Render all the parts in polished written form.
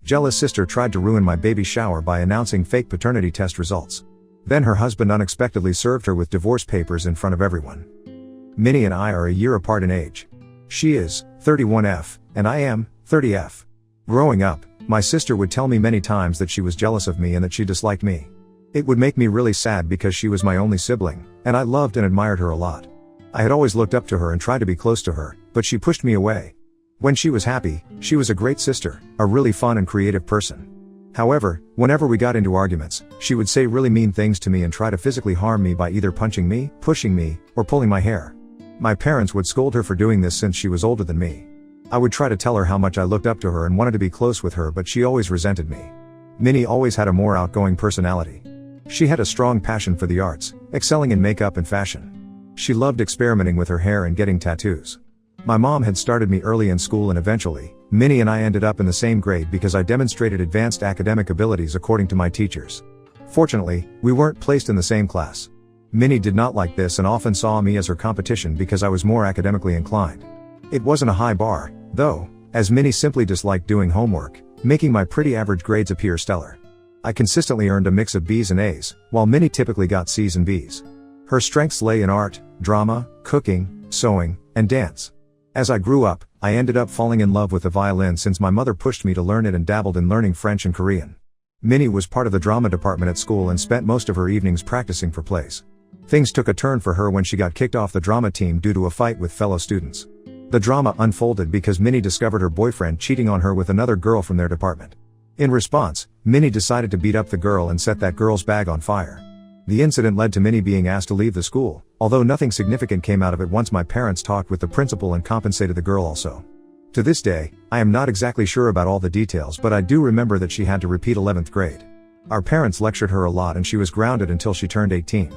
Jealous sister tried to ruin my baby shower by announcing fake paternity test results. Then her husband unexpectedly served her with divorce papers in front of everyone. Minnie and I are a year apart in age. She is 31F, and I am 30F. Growing up, my sister would tell me many times that she was jealous of me and that she disliked me. It would make me really sad because she was my only sibling, and I loved and admired her a lot. I had always looked up to her and tried to be close to her, but she pushed me away. When she was happy, she was a great sister, a really fun and creative person. However, whenever we got into arguments, she would say really mean things to me and try to physically harm me by either punching me, pushing me, or pulling my hair. My parents would scold her for doing this since she was older than me. I would try to tell her how much I looked up to her and wanted to be close with her, but she always resented me. Minnie always had a more outgoing personality. She had a strong passion for the arts, excelling in makeup and fashion. She loved experimenting with her hair and getting tattoos. My mom had started me early in school, and eventually, Minnie and I ended up in the same grade because I demonstrated advanced academic abilities according to my teachers. Fortunately, we weren't placed in the same class. Minnie did not like this and often saw me as her competition because I was more academically inclined. It wasn't a high bar, though, as Minnie simply disliked doing homework, making my pretty average grades appear stellar. I consistently earned a mix of B's and A's, while Minnie typically got C's and B's. Her strengths lay in art, drama, cooking, sewing, and dance. As I grew up, I ended up falling in love with the violin since my mother pushed me to learn it and dabbled in learning French and Korean. Minnie was part of the drama department at school and spent most of her evenings practicing for plays. Things took a turn for her when she got kicked off the drama team due to a fight with fellow students. The drama unfolded because Minnie discovered her boyfriend cheating on her with another girl from their department. In response, Minnie decided to beat up the girl and set that girl's bag on fire. The incident led to Minnie being asked to leave the school, although nothing significant came out of it once my parents talked with the principal and compensated the girl also. To this day, I am not exactly sure about all the details, but I do remember that she had to repeat 11th grade. Our parents lectured her a lot and she was grounded until she turned 18.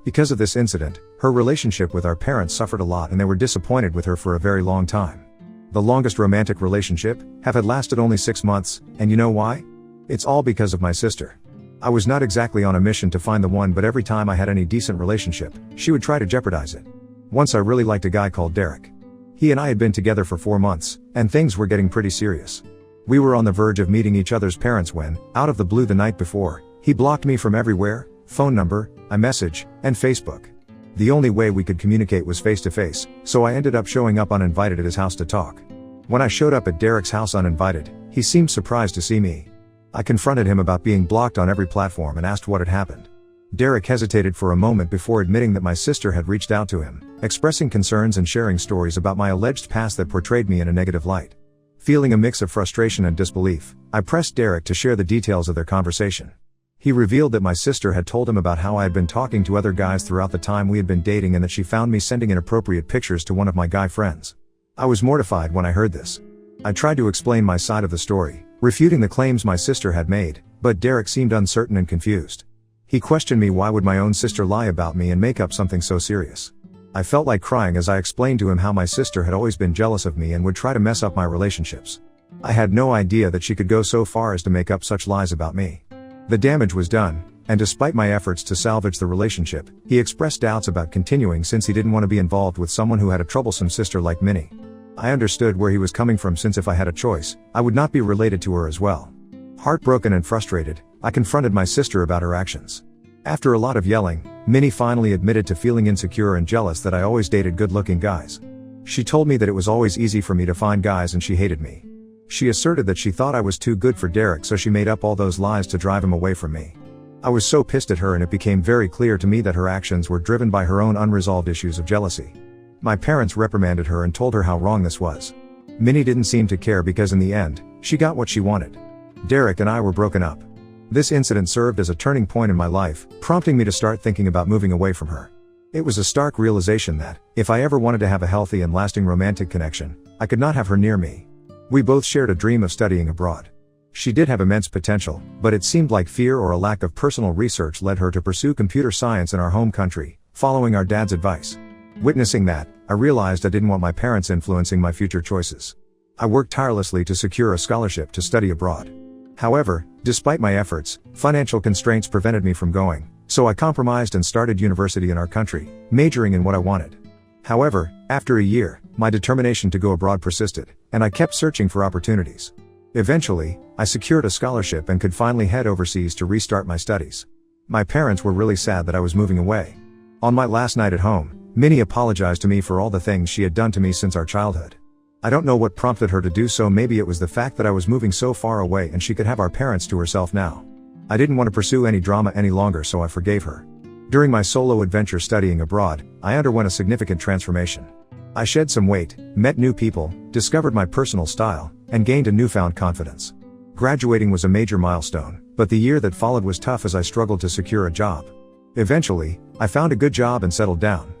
Because of this incident, her relationship with our parents suffered a lot and they were disappointed with her for a very long time. The longest romantic relationship had lasted only 6 months, and you know why? It's all because of my sister. I was not exactly on a mission to find the one, but every time I had any decent relationship, she would try to jeopardize it. Once I really liked a guy called Derek. He and I had been together for 4 months, and things were getting pretty serious. We were on the verge of meeting each other's parents when, out of the blue the night before, he blocked me from everywhere: phone number, iMessage, and Facebook. The only way we could communicate was face to face, so I ended up showing up uninvited at his house to talk. When I showed up at Derek's house uninvited, he seemed surprised to see me. I confronted him about being blocked on every platform and asked what had happened. Derek hesitated for a moment before admitting that my sister had reached out to him, expressing concerns and sharing stories about my alleged past that portrayed me in a negative light. Feeling a mix of frustration and disbelief, I pressed Derek to share the details of their conversation. He revealed that my sister had told him about how I had been talking to other guys throughout the time we had been dating and that she found me sending inappropriate pictures to one of my guy friends. I was mortified when I heard this. I tried to explain my side of the story, refuting the claims my sister had made, but Derek seemed uncertain and confused. He questioned me why would my own sister lie about me and make up something so serious. I felt like crying as I explained to him how my sister had always been jealous of me and would try to mess up my relationships. I had no idea that she could go so far as to make up such lies about me. The damage was done, and despite my efforts to salvage the relationship, he expressed doubts about continuing since he didn't want to be involved with someone who had a troublesome sister like Minnie. I understood where he was coming from since if I had a choice, I would not be related to her as well. Heartbroken and frustrated, I confronted my sister about her actions. After a lot of yelling, Minnie finally admitted to feeling insecure and jealous that I always dated good-looking guys. She told me that it was always easy for me to find guys and she hated me. She asserted that she thought I was too good for Derek, so she made up all those lies to drive him away from me. I was so pissed at her and it became very clear to me that her actions were driven by her own unresolved issues of jealousy. My parents reprimanded her and told her how wrong this was. Minnie didn't seem to care because in the end, she got what she wanted. Derek and I were broken up. This incident served as a turning point in my life, prompting me to start thinking about moving away from her. It was a stark realization that, if I ever wanted to have a healthy and lasting romantic connection, I could not have her near me. We both shared a dream of studying abroad. She did have immense potential, but it seemed like fear or a lack of personal research led her to pursue computer science in our home country, following our dad's advice. Witnessing that, I realized I didn't want my parents influencing my future choices. I worked tirelessly to secure a scholarship to study abroad. However, despite my efforts, financial constraints prevented me from going, so I compromised and started university in our country, majoring in what I wanted. However, after a year, my determination to go abroad persisted, and I kept searching for opportunities. Eventually, I secured a scholarship and could finally head overseas to restart my studies. My parents were really sad that I was moving away. On my last night at home, Minnie apologized to me for all the things she had done to me since our childhood. I don't know what prompted her to do so. Maybe it was the fact that I was moving so far away and she could have our parents to herself now. I didn't want to pursue any drama any longer, so I forgave her. During my solo adventure studying abroad, I underwent a significant transformation. I shed some weight, met new people, discovered my personal style, and gained a newfound confidence. Graduating was a major milestone, but the year that followed was tough as I struggled to secure a job. Eventually, I found a good job and settled down.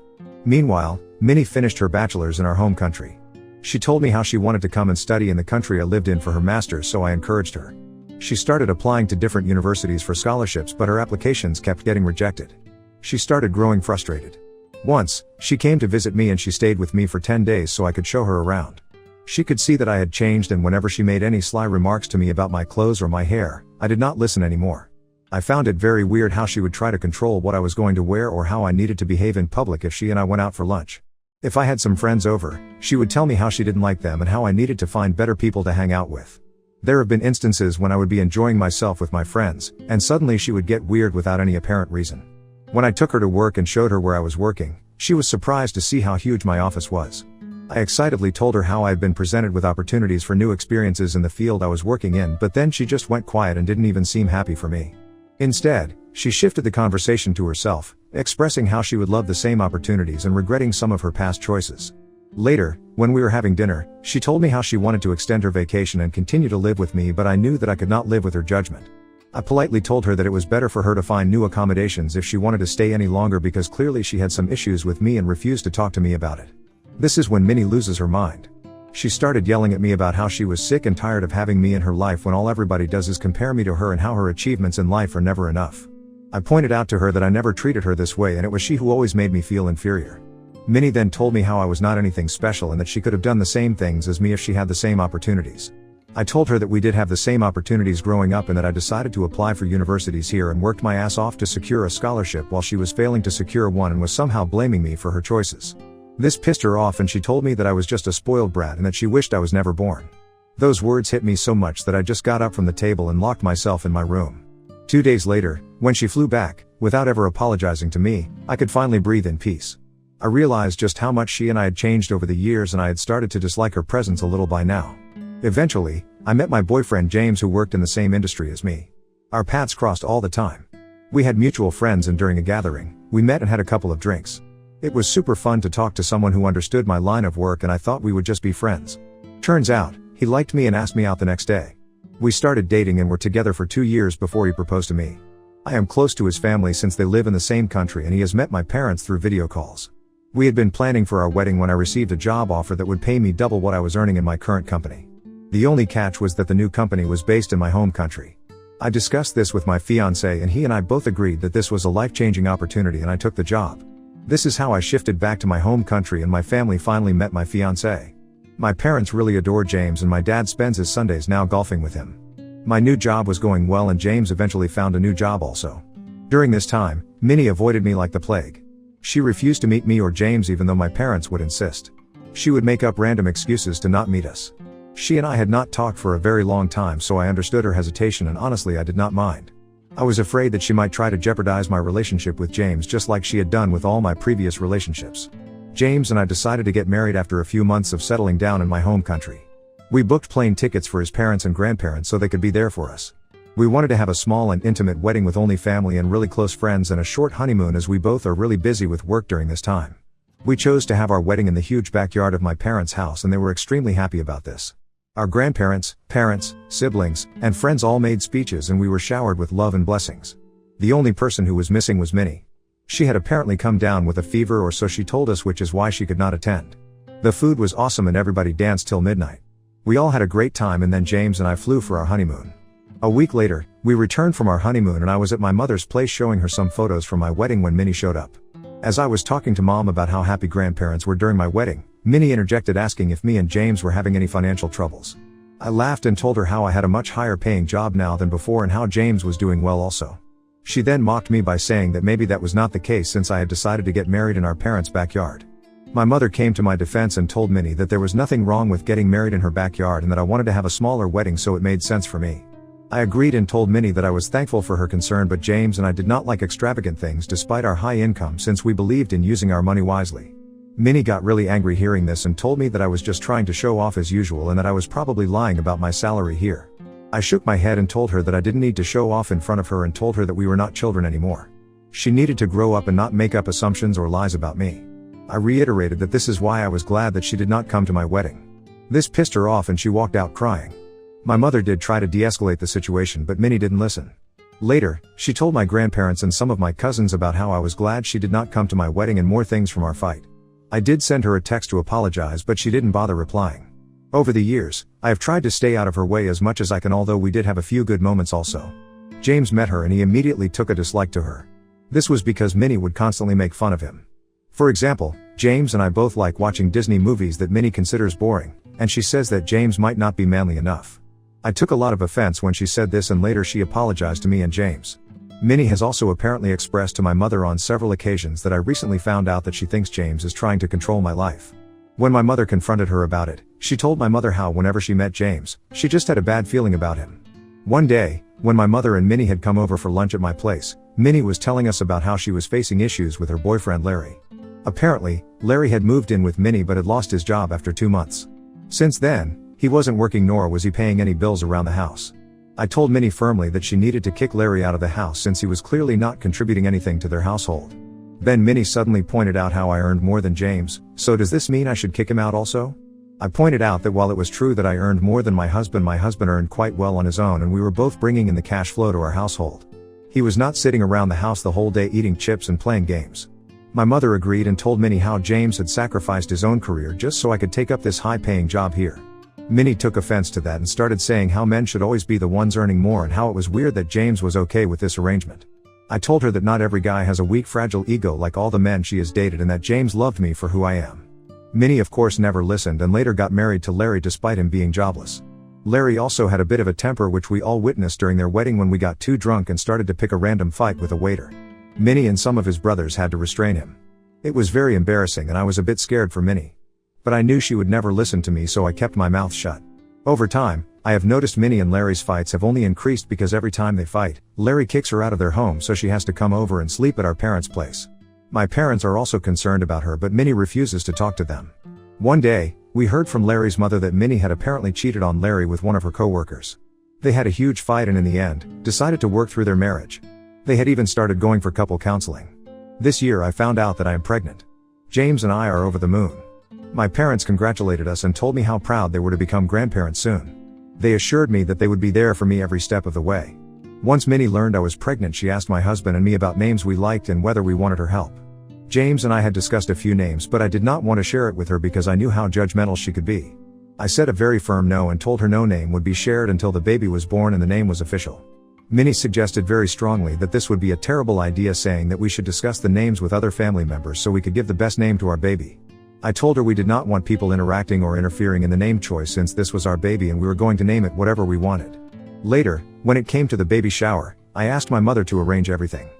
Meanwhile, Minnie finished her bachelor's in our home country. She told me how she wanted to come and study in the country I lived in for her master's, so I encouraged her. She started applying to different universities for scholarships, but her applications kept getting rejected. She started growing frustrated. Once, she came to visit me and she stayed with me for 10 days so I could show her around. She could see that I had changed, and whenever she made any sly remarks to me about my clothes or my hair, I did not listen anymore. I found it very weird how she would try to control what I was going to wear or how I needed to behave in public if she and I went out for lunch. If I had some friends over, she would tell me how she didn't like them and how I needed to find better people to hang out with. There have been instances when I would be enjoying myself with my friends, and suddenly she would get weird without any apparent reason. When I took her to work and showed her where I was working, she was surprised to see how huge my office was. I excitedly told her how I had been presented with opportunities for new experiences in the field I was working in, but then she just went quiet and didn't even seem happy for me. Instead, she shifted the conversation to herself, expressing how she would love the same opportunities and regretting some of her past choices. Later, when we were having dinner, she told me how she wanted to extend her vacation and continue to live with me, but I knew that I could not live with her judgment. I politely told her that it was better for her to find new accommodations if she wanted to stay any longer, because clearly she had some issues with me and refused to talk to me about it. This is when Minnie loses her mind. She started yelling at me about how she was sick and tired of having me in her life when all everybody does is compare me to her and how her achievements in life are never enough. I pointed out to her that I never treated her this way and it was she who always made me feel inferior. Minnie then told me how I was not anything special and that she could have done the same things as me if she had the same opportunities. I told her that we did have the same opportunities growing up and that I decided to apply for universities here and worked my ass off to secure a scholarship while she was failing to secure one and was somehow blaming me for her choices. This pissed her off and she told me that I was just a spoiled brat and that she wished I was never born. Those words hit me so much that I just got up from the table and locked myself in my room. 2 days later, when she flew back, without ever apologizing to me, I could finally breathe in peace. I realized just how much she and I had changed over the years, and I had started to dislike her presence a little by now. Eventually, I met my boyfriend James, who worked in the same industry as me. Our paths crossed all the time. We had mutual friends, and during a gathering, we met and had a couple of drinks. It was super fun to talk to someone who understood my line of work, and I thought we would just be friends. Turns out, he liked me and asked me out the next day. We started dating and were together for 2 years before he proposed to me. I am close to his family since they live in the same country, and he has met my parents through video calls. We had been planning for our wedding when I received a job offer that would pay me double what I was earning in my current company. The only catch was that the new company was based in my home country. I discussed this with my fiancé, and he and I both agreed that this was a life-changing opportunity, and I took the job. This is how I shifted back to my home country and my family finally met my fiancé. My parents really adore James, and my dad spends his Sundays now golfing with him. My new job was going well, and James eventually found a new job also. During this time, Minnie avoided me like the plague. She refused to meet me or James even though my parents would insist. She would make up random excuses to not meet us. She and I had not talked for a very long time, so I understood her hesitation, and honestly I did not mind. I was afraid that she might try to jeopardize my relationship with James just like she had done with all my previous relationships. James and I decided to get married after a few months of settling down in my home country. We booked plane tickets for his parents and grandparents so they could be there for us. We wanted to have a small and intimate wedding with only family and really close friends, and a short honeymoon as we both are really busy with work during this time. We chose to have our wedding in the huge backyard of my parents' house, and they were extremely happy about this. Our grandparents, parents, siblings, and friends all made speeches, and we were showered with love and blessings. The only person who was missing was Minnie. She had apparently come down with a fever, or so she told us, which is why she could not attend. The food was awesome and everybody danced till midnight. We all had a great time, and then James and I flew for our honeymoon. A week later, we returned from our honeymoon and I was at my mother's place showing her some photos from my wedding when Minnie showed up. As I was talking to Mom about how happy grandparents were during my wedding, Minnie interjected asking if me and James were having any financial troubles. I laughed and told her how I had a much higher paying job now than before and how James was doing well also. She then mocked me by saying that maybe that was not the case since I had decided to get married in our parents' backyard. My mother came to my defense and told Minnie that there was nothing wrong with getting married in her backyard and that I wanted to have a smaller wedding, so it made sense for me. I agreed and told Minnie that I was thankful for her concern, but James and I did not like extravagant things despite our high income, since we believed in using our money wisely. Minnie got really angry hearing this and told me that I was just trying to show off as usual and that I was probably lying about my salary here. I shook my head and told her that I didn't need to show off in front of her and told her that we were not children anymore. She needed to grow up and not make up assumptions or lies about me. I reiterated that this is why I was glad that she did not come to my wedding. This pissed her off and she walked out crying. My mother did try to de-escalate the situation, but Minnie didn't listen. Later, she told my grandparents and some of my cousins about how I was glad she did not come to my wedding and more things from our fight. I did send her a text to apologize, but she didn't bother replying. Over the years, I have tried to stay out of her way as much as I can, although we did have a few good moments also. James met her and he immediately took a dislike to her. This was because Minnie would constantly make fun of him. For example, James and I both like watching Disney movies that Minnie considers boring, and she says that James might not be manly enough. I took a lot of offense when she said this, and later she apologized to me and James. Minnie has also apparently expressed to my mother on several occasions that I recently found out that she thinks James is trying to control my life. When my mother confronted her about it, she told my mother how whenever she met James, she just had a bad feeling about him. One day, when my mother and Minnie had come over for lunch at my place, Minnie was telling us about how she was facing issues with her boyfriend Larry. Apparently, Larry had moved in with Minnie but had lost his job after 2 months. Since then, he wasn't working nor was he paying any bills around the house. I told Minnie firmly that she needed to kick Larry out of the house since he was clearly not contributing anything to their household. Then Minnie suddenly pointed out how I earned more than James, so does this mean I should kick him out also? I pointed out that while it was true that I earned more than my husband earned quite well on his own and we were both bringing in the cash flow to our household. He was not sitting around the house the whole day eating chips and playing games. My mother agreed and told Minnie how James had sacrificed his own career just so I could take up this high-paying job here. Minnie took offense to that and started saying how men should always be the ones earning more and how it was weird that James was okay with this arrangement. I told her that not every guy has a weak, fragile ego like all the men she has dated and that James loved me for who I am. Minnie of course never listened and later got married to Larry despite him being jobless. Larry also had a bit of a temper, which we all witnessed during their wedding when we got too drunk and started to pick a random fight with a waiter. Minnie and some of his brothers had to restrain him. It was very embarrassing and I was a bit scared for Minnie. But I knew she would never listen to me, so I kept my mouth shut. Over time, I have noticed Minnie and Larry's fights have only increased because every time they fight, Larry kicks her out of their home so she has to come over and sleep at our parents' place. My parents are also concerned about her, but Minnie refuses to talk to them. One day, we heard from Larry's mother that Minnie had apparently cheated on Larry with one of her co-workers. They had a huge fight and in the end, decided to work through their marriage. They had even started going for couple counseling. This year I found out that I am pregnant. James and I are over the moon. My parents congratulated us and told me how proud they were to become grandparents soon. They assured me that they would be there for me every step of the way. Once Minnie learned I was pregnant, she asked my husband and me about names we liked and whether we wanted her help. James and I had discussed a few names, but I did not want to share it with her because I knew how judgmental she could be. I said a very firm no and told her no name would be shared until the baby was born and the name was official. Minnie suggested very strongly that this would be a terrible idea, saying that we should discuss the names with other family members so we could give the best name to our baby. I told her we did not want people interacting or interfering in the name choice since this was our baby and we were going to name it whatever we wanted. Later, when it came to the baby shower, I asked my mother to arrange everything.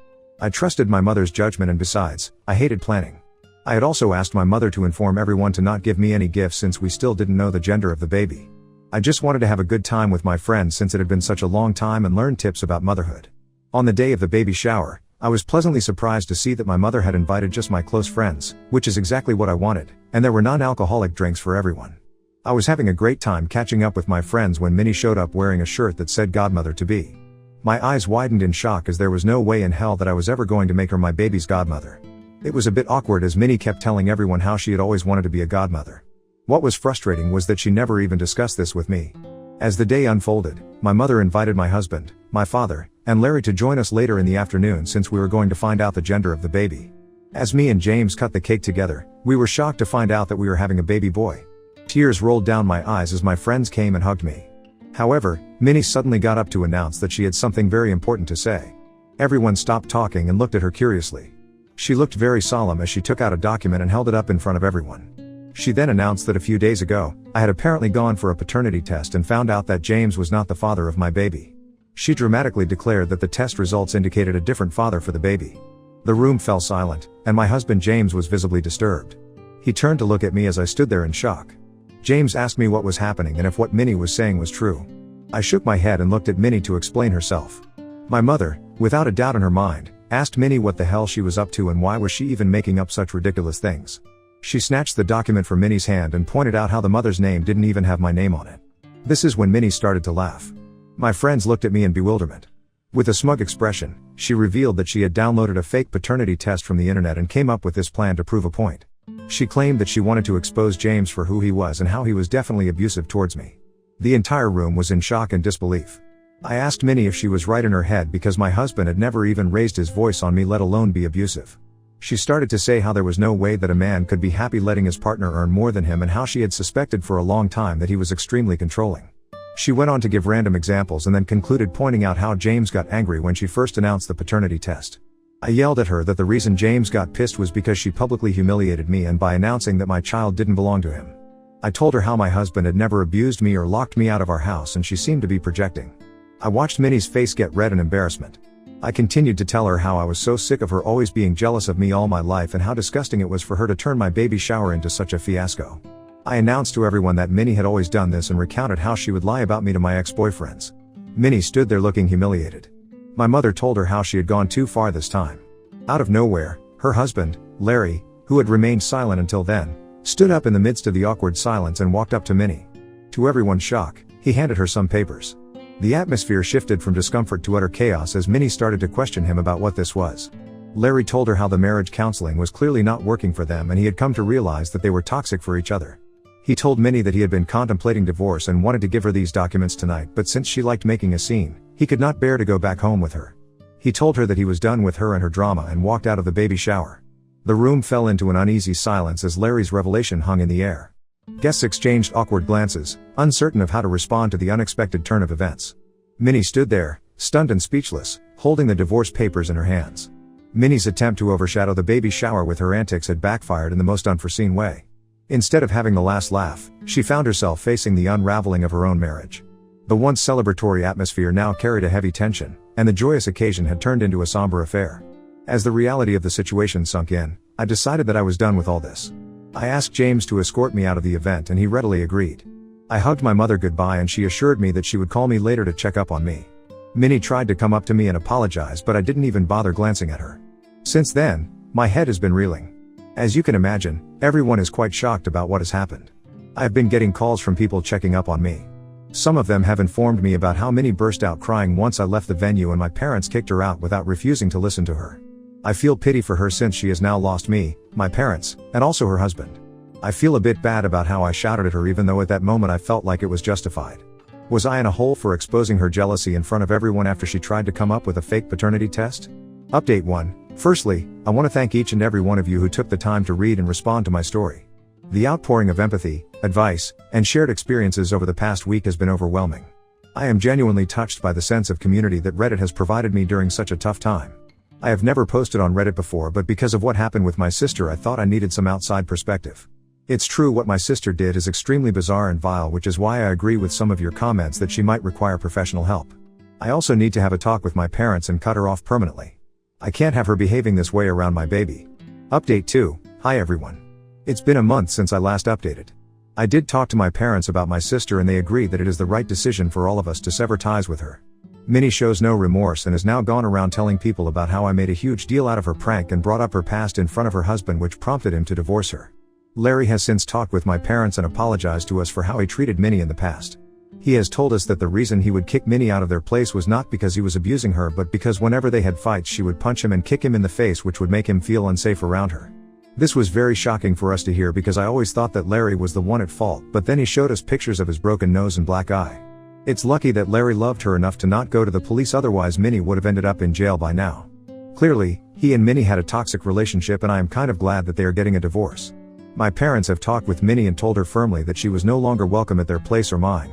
I trusted my mother's judgment and besides, I hated planning. I had also asked my mother to inform everyone to not give me any gifts since we still didn't know the gender of the baby. I just wanted to have a good time with my friends since it had been such a long time and learn tips about motherhood. On the day of the baby shower, I was pleasantly surprised to see that my mother had invited just my close friends, which is exactly what I wanted, and there were non-alcoholic drinks for everyone. I was having a great time catching up with my friends when Minnie showed up wearing a shirt that said godmother-to-be. My eyes widened in shock as there was no way in hell that I was ever going to make her my baby's godmother. It was a bit awkward as Minnie kept telling everyone how she had always wanted to be a godmother. What was frustrating was that she never even discussed this with me. As the day unfolded, my mother invited my husband, my father, and Larry to join us later in the afternoon since we were going to find out the gender of the baby. As me and James cut the cake together, we were shocked to find out that we were having a baby boy. Tears rolled down my eyes as my friends came and hugged me. However, Minnie suddenly got up to announce that she had something very important to say. Everyone stopped talking and looked at her curiously. She looked very solemn as she took out a document and held it up in front of everyone. She then announced that a few days ago, I had apparently gone for a paternity test and found out that James was not the father of my baby. She dramatically declared that the test results indicated a different father for the baby. The room fell silent, and my husband James was visibly disturbed. He turned to look at me as I stood there in shock. James asked me what was happening and if what Minnie was saying was true. I shook my head and looked at Minnie to explain herself. My mother, without a doubt in her mind, asked Minnie what the hell she was up to and why was she even making up such ridiculous things. She snatched the document from Minnie's hand and pointed out how the mother's name didn't even have my name on it. This is when Minnie started to laugh. My friends looked at me in bewilderment. With a smug expression, she revealed that she had downloaded a fake paternity test from the internet and came up with this plan to prove a point. She claimed that she wanted to expose James for who he was and how he was definitely abusive towards me. The entire room was in shock and disbelief. I asked Minnie if she was right in her head because my husband had never even raised his voice on me, let alone be abusive. She started to say how there was no way that a man could be happy letting his partner earn more than him and how she had suspected for a long time that he was extremely controlling. She went on to give random examples and then concluded pointing out how James got angry when she first announced the paternity test. I yelled at her that the reason James got pissed was because she publicly humiliated me and by announcing that my child didn't belong to him. I told her how my husband had never abused me or locked me out of our house and she seemed to be projecting. I watched Minnie's face get red in embarrassment. I continued to tell her how I was so sick of her always being jealous of me all my life and how disgusting it was for her to turn my baby shower into such a fiasco. I announced to everyone that Minnie had always done this and recounted how she would lie about me to my ex-boyfriends. Minnie stood there looking humiliated. My mother told her how she had gone too far this time. Out of nowhere, her husband, Larry, who had remained silent until then, stood up in the midst of the awkward silence and walked up to Minnie. To everyone's shock, he handed her some papers. The atmosphere shifted from discomfort to utter chaos as Minnie started to question him about what this was. Larry told her how the marriage counseling was clearly not working for them and he had come to realize that they were toxic for each other. He told Minnie that he had been contemplating divorce and wanted to give her these documents tonight, but since she liked making a scene, he could not bear to go back home with her. He told her that he was done with her and her drama and walked out of the baby shower. The room fell into an uneasy silence as Larry's revelation hung in the air. Guests exchanged awkward glances, uncertain of how to respond to the unexpected turn of events. Minnie stood there, stunned and speechless, holding the divorce papers in her hands. Minnie's attempt to overshadow the baby shower with her antics had backfired in the most unforeseen way. Instead of having the last laugh, she found herself facing the unraveling of her own marriage. The once celebratory atmosphere now carried a heavy tension, and the joyous occasion had turned into a somber affair. As the reality of the situation sunk in, I decided that I was done with all this. I asked James to escort me out of the event and he readily agreed. I hugged my mother goodbye and she assured me that she would call me later to check up on me. Minnie tried to come up to me and apologize, but I didn't even bother glancing at her. Since then, my head has been reeling. As you can imagine, everyone is quite shocked about what has happened. I have been getting calls from people checking up on me. Some of them have informed me about how Minnie burst out crying once I left the venue and my parents kicked her out without refusing to listen to her. I feel pity for her since she has now lost me, my parents, and also her husband. I feel a bit bad about how I shouted at her even though at that moment I felt like it was justified. Was I in a hole for exposing her jealousy in front of everyone after she tried to come up with a fake paternity test? Update 1. Firstly, I want to thank each and every one of you who took the time to read and respond to my story. The outpouring of empathy, advice, and shared experiences over the past week has been overwhelming. I am genuinely touched by the sense of community that Reddit has provided me during such a tough time. I have never posted on Reddit before, but because of what happened with my sister I thought I needed some outside perspective. It's true what my sister did is extremely bizarre and vile, which is why I agree with some of your comments that she might require professional help. I also need to have a talk with my parents and cut her off permanently. I can't have her behaving this way around my baby. Update 2. Hi everyone. It's been a month since I last updated. I did talk to my parents about my sister and they agree that it is the right decision for all of us to sever ties with her. Minnie shows no remorse and has now gone around telling people about how I made a huge deal out of her prank and brought up her past in front of her husband, which prompted him to divorce her. Larry has since talked with my parents and apologized to us for how he treated Minnie in the past. He has told us that the reason he would kick Minnie out of their place was not because he was abusing her but because whenever they had fights she would punch him and kick him in the face, which would make him feel unsafe around her. This was very shocking for us to hear because I always thought that Larry was the one at fault, but then he showed us pictures of his broken nose and black eye. It's lucky that Larry loved her enough to not go to the police, otherwise Minnie would have ended up in jail by now. Clearly, he and Minnie had a toxic relationship and I am kind of glad that they are getting a divorce. My parents have talked with Minnie and told her firmly that she was no longer welcome at their place or mine.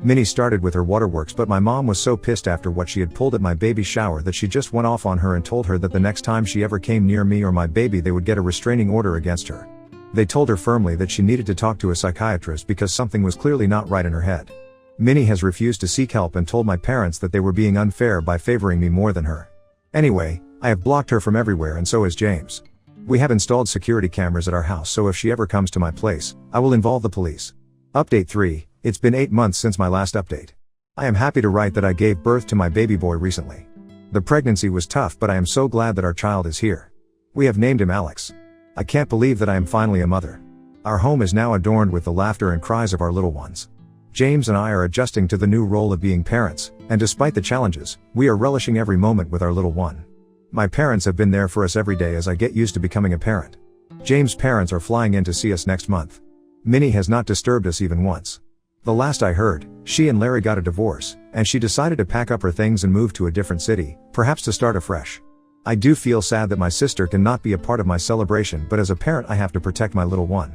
Minnie started with her waterworks, but my mom was so pissed after what she had pulled at my baby shower that she just went off on her and told her that the next time she ever came near me or my baby they would get a restraining order against her. They told her firmly that she needed to talk to a psychiatrist because something was clearly not right in her head. Minnie has refused to seek help and told my parents that they were being unfair by favoring me more than her. Anyway, I have blocked her from everywhere and so has James. We have installed security cameras at our house, so if she ever comes to my place, I will involve the police. Update 3. It's been 8 months since my last update. I am happy to write that I gave birth to my baby boy recently. The pregnancy was tough, but I am so glad that our child is here. We have named him Alex. I can't believe that I am finally a mother. Our home is now adorned with the laughter and cries of our little ones. James and I are adjusting to the new role of being parents, and despite the challenges, we are relishing every moment with our little one. My parents have been there for us every day as I get used to becoming a parent. James' parents are flying in to see us next month. Minnie has not disturbed us even once. The last I heard, she and Larry got a divorce, and she decided to pack up her things and move to a different city, perhaps to start afresh. I do feel sad that my sister cannot be a part of my celebration, but as a parent I have to protect my little one.